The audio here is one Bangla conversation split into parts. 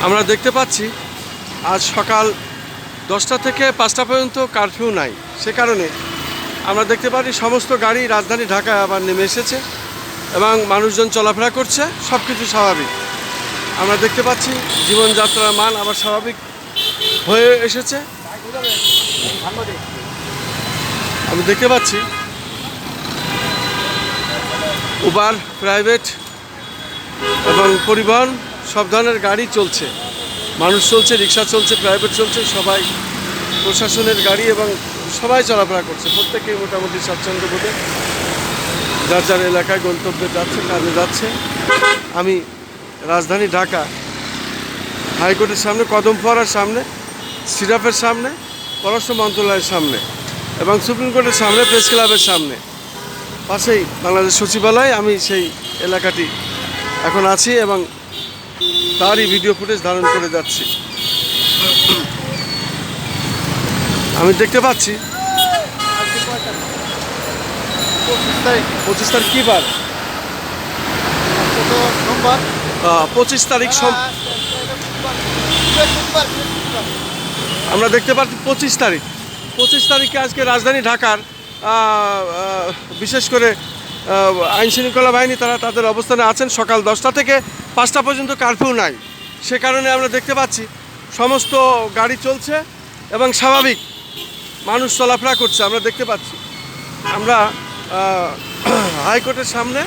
আমরা দেখতে পাচ্ছি আজ সকাল 10টা থেকে 5টা পর্যন্ত কারফিউ নাই। সে কারণে আমরা দেখতে পাচ্ছি সমস্ত গাড়ি রাজধানী ঢাকায় আবার নেমে এসেছে এবং মানুষজন চলাফেরা করছে, সব কিছু স্বাভাবিক। আমরা দেখতে পাচ্ছি জীবনযাত্রার মান আবার স্বাভাবিক হয়ে এসেছে। আমি দেখতে পাচ্ছি উবার, প্রাইভেট এবং পরিবহন সব ধরনের গাড়ি চলছে, মানুষ চলছে, রিক্সা চলছে, প্রাইভেট চলছে, সবাই প্রশাসনের গাড়ি এবং সবাই চলাফেরা করছে। প্রত্যেকেই মোটামুটি স্বাচ্ছন্দ্য বোধে যার যার এলাকায় গন্তব্যে যাচ্ছে, কাজে যাচ্ছে। আমি রাজধানী ঢাকা হাইকোর্টের সামনে, কদম ফোয়ারার সামনে, সিরাফের সামনে, পররাষ্ট্র মন্ত্রণালয়ের সামনে এবং সুপ্রিম কোর্টের সামনে, প্রেস ক্লাবের সামনে, পাশেই বাংলাদেশ সচিবালয়। আমি সেই এলাকাটি এখন আছি এবং তারই ভিডিও ফুটেজ ধারণ করে যাচ্ছি। আমি দেখতে পাচ্ছি 25 তারিখ কী বার? 25 তারিখ আমরা দেখতে পাচ্ছি 25 তারিখে আজকে রাজধানী ঢাকার বিশেষ করে আইন শৃঙ্খলা বাহিনী তারা তাদের অবস্থানে আছেন। সকাল 10টা থেকে 5টা পর্যন্ত কারফিউ নাই। সে কারণে আমরা দেখতে পাচ্ছি সমস্ত গাড়ি চলছে এবং স্বাভাবিক মানুষ চলাফেরা করছে। আমরা দেখতে পাচ্ছি আমরা হাইকোর্টের সামনে,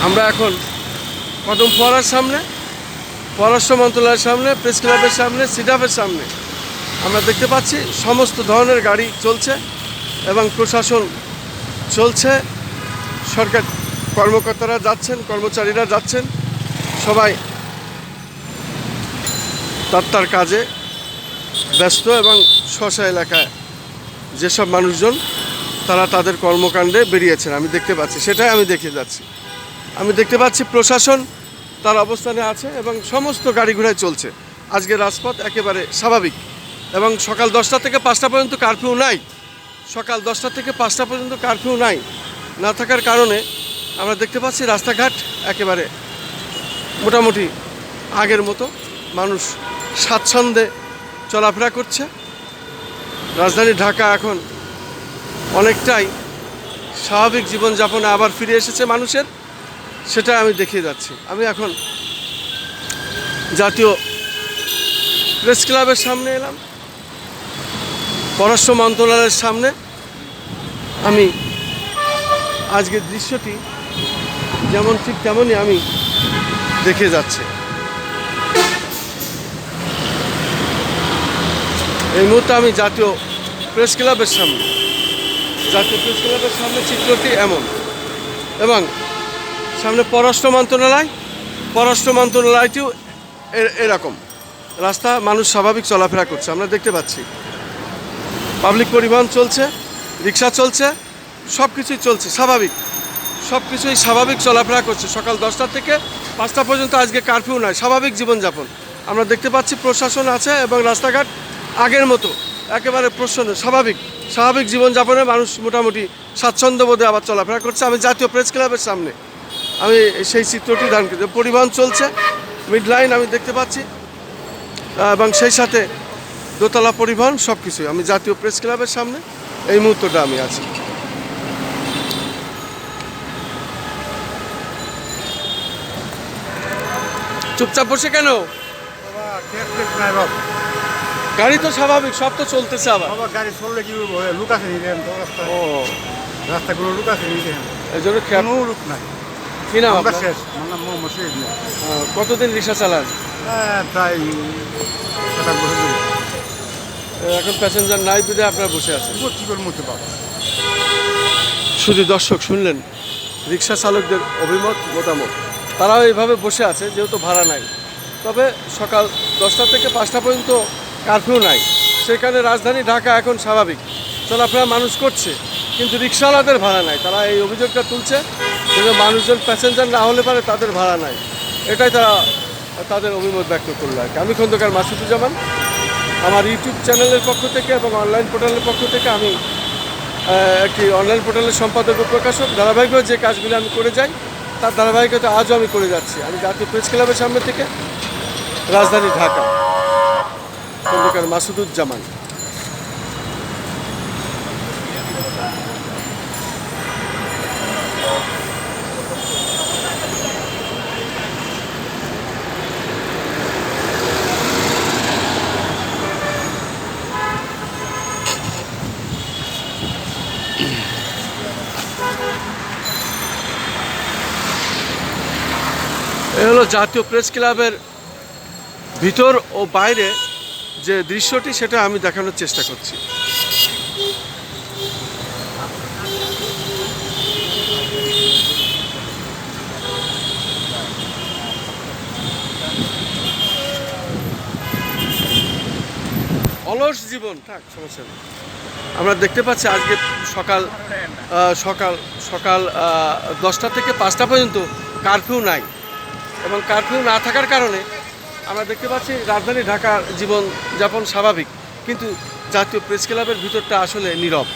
আমরা এখন কদম ফোয়ারার সামনে, পররাষ্ট্র মন্ত্রণালয়ের সামনে, প্রেস ক্লাবের সামনে, সিডাফের সামনে আমরা দেখতে পাচ্ছি সমস্ত ধরনের গাড়ি চলছে এবং প্রশাসন চলছে, সরকার কর্মকর্তারা যাচ্ছেন, কর্মচারীরা যাচ্ছেন, সবাই তার কাজে ব্যস্ত এবং স্ব এলাকায় যেসব মানুষজন তারা তাদের কর্মকাণ্ডে বেরিয়েছেন আমি দেখতে পাচ্ছি, সেটাই আমি দেখে যাচ্ছি। আমি দেখতে পাচ্ছি প্রশাসন তার অবস্থানে আছে এবং সমস্ত গাড়ি ঘোড়ায় চলছে। আজকে রাজপথ একেবারে স্বাভাবিক এবং সকাল 10টা থেকে 5টা পর্যন্ত কারফিউ নাই। সকাল 10টা থেকে 5টা পর্যন্ত কারফিউ না থাকার কারণে আমরা দেখতে পাচ্ছি রাস্তাঘাট একেবারে মোটামুটি আগের মতো, মানুষ স্বাচ্ছন্দ্যে চলাফেরা করছে। রাজধানী ঢাকা এখন অনেকটাই স্বাভাবিক জীবনযাপনে আবার ফিরে এসেছে মানুষের, সেটা আমি দেখিয়ে যাচ্ছি। আমি এখন জাতীয় প্রেস ক্লাবের সামনে এলাম, পররাষ্ট্র মন্ত্রণালয়ের সামনে। আমি আজকের দৃশ্যটি যেমন ঠিক তেমনই আমি দেখে যাচ্ছি। এই মুহূর্তে আমি জাতীয় প্রেস ক্লাবের সামনে, চিত্রটি এমন এবং সামনে পররাষ্ট্র মন্ত্রণালয়টিও এরকম রাস্তা, মানুষ স্বাভাবিক চলাফেরা করছে। আমরা দেখতে পাচ্ছি পাবলিক পরিবহন চলছে, রিক্সা চলছে, সব কিছুই চলছে স্বাভাবিক, সব কিছুই স্বাভাবিক চলাফেরা করছে। সকাল 10টা থেকে 5টা পর্যন্ত আজকে কারফিউ নয়, স্বাভাবিক জীবনযাপন আমরা দেখতে পাচ্ছি। প্রশাসন আছে এবং রাস্তাঘাট আগের মতো একেবারে প্রসন্ন, স্বাভাবিক জীবনযাপনে মানুষ মোটামুটি স্বাচ্ছন্দ্য বোধে আবার চলাফেরা করছে। আমি জাতীয় প্রেস ক্লাবের সামনে আমি সেই চিত্রটি ধারণ করি। পরিবহন চলছে, মিড লাইন আমি দেখতে পাচ্ছি এবং সেই সাথে দোতলা পরিবহন, সব কিছুই। আমি জাতীয় প্রেস ক্লাবের সামনে এই মুহূর্তটা আমি আছি। চুপচাপ বসে কেন? গাড়ি তো স্বাভাবিক, সব তো চলতেছে। আবার গাড়ি চললে কি লুক আছে ও রাস্তাগুলো লুক আছে, এই জন্য কোনো লুক নাই। কি নাম? কতদিন রিক্সা চালান? প্রায় 7-8 বছর। এখন প্যাসেঞ্জার নাই বিধে আপনারা বসে আছেন। কী করে মরতে পারবো? শুধু দর্শক শুনলেন রিক্সা চালকদের মতামত। তারাও এইভাবে বসে আছে যেহেতু ভাড়া নাই। তবে সকাল 10টা থেকে 5টা পর্যন্ত কারফিউ নাই, সেখানে রাজধানী ঢাকা এখন স্বাভাবিক চলাফেরা মানুষ করছে, কিন্তু রিক্সাওয়ালাদের ভাড়া নাই। তারা এই অভিযোগটা তুলছে যে মানুষজন প্যাসেঞ্জার না হলে পারে তাদের ভাড়া নাই, এটাই তারা তাদের অভিমত ব্যক্ত করলো আর কি। আমি খন্দকার মাসুদুজ্জামান, আমার ইউটিউব চ্যানেলের পক্ষ থেকে এবং অনলাইন পোর্টালের পক্ষ থেকে আমি একটি অনলাইন পোর্টালের সম্পাদক ও প্রকাশক। ধারাবাহিকভাবে যে কাজগুলি আমি করে যাই তার ধারাবাহিকতা আজও আমি করে যাচ্ছি। আমি জাতীয় প্রেস ক্লাবের সামনে থেকে রাজধানী ঢাকা, খন্দকার মাসুদুজ্জামান। এ হলো জাতীয় প্রেস ক্লাবের ভিতর ও বাইরে যে দৃশ্যটি, সেটা আমি দেখানোর চেষ্টা করছি। অলস জীবন, থাক, সমস্যা নেই। আমরা দেখতে পাচ্ছি আজকে সকাল সকাল সকাল 10টা থেকে 5টা পর্যন্ত কারফিউ নাই, এবং কারফিউ না থাকার কারণে আমরা দেখতে পাচ্ছি রাজধানী ঢাকার জীবনযাপন স্বাভাবিক, কিন্তু জাতীয় প্রেস ক্লাবের ভিতরটা আসলে নীরব।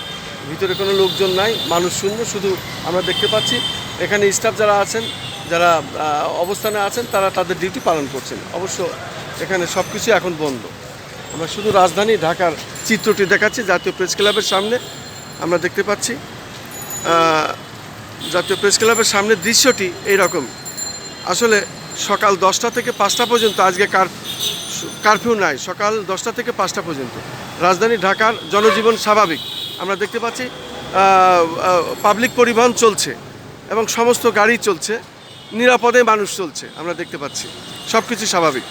ভিতরে কোনো লোকজন নাই, মানুষ শূন্য। শুধু আমরা দেখতে পাচ্ছি এখানে স্টাফ যারা আছেন, যারা অবস্থানে আছেন, তারা তাদের ডিউটি পালন করছেন। অবশ্য এখানে সব কিছু এখন বন্ধ। আমরা শুধু রাজধানী ঢাকার চিত্রটি দেখাচ্ছি। জাতীয় প্রেস ক্লাবের সামনে আমরা দেখতে পাচ্ছি জাতীয় প্রেস ক্লাবের সামনের দৃশ্যটি এইরকম। আসলে সকাল 10টা থেকে 5টা পর্যন্ত আজকে কারফিউ নাই। সকাল 10টা থেকে 5টা পর্যন্ত রাজধানী ঢাকার জনজীবন স্বাভাবিক। আমরা দেখতে পাচ্ছি পাবলিক পরিবহন চলছে এবং সমস্ত গাড়ি চলছে, নিরাপদে মানুষ চলছে। আমরা দেখতে পাচ্ছি সব কিছু স্বাভাবিক।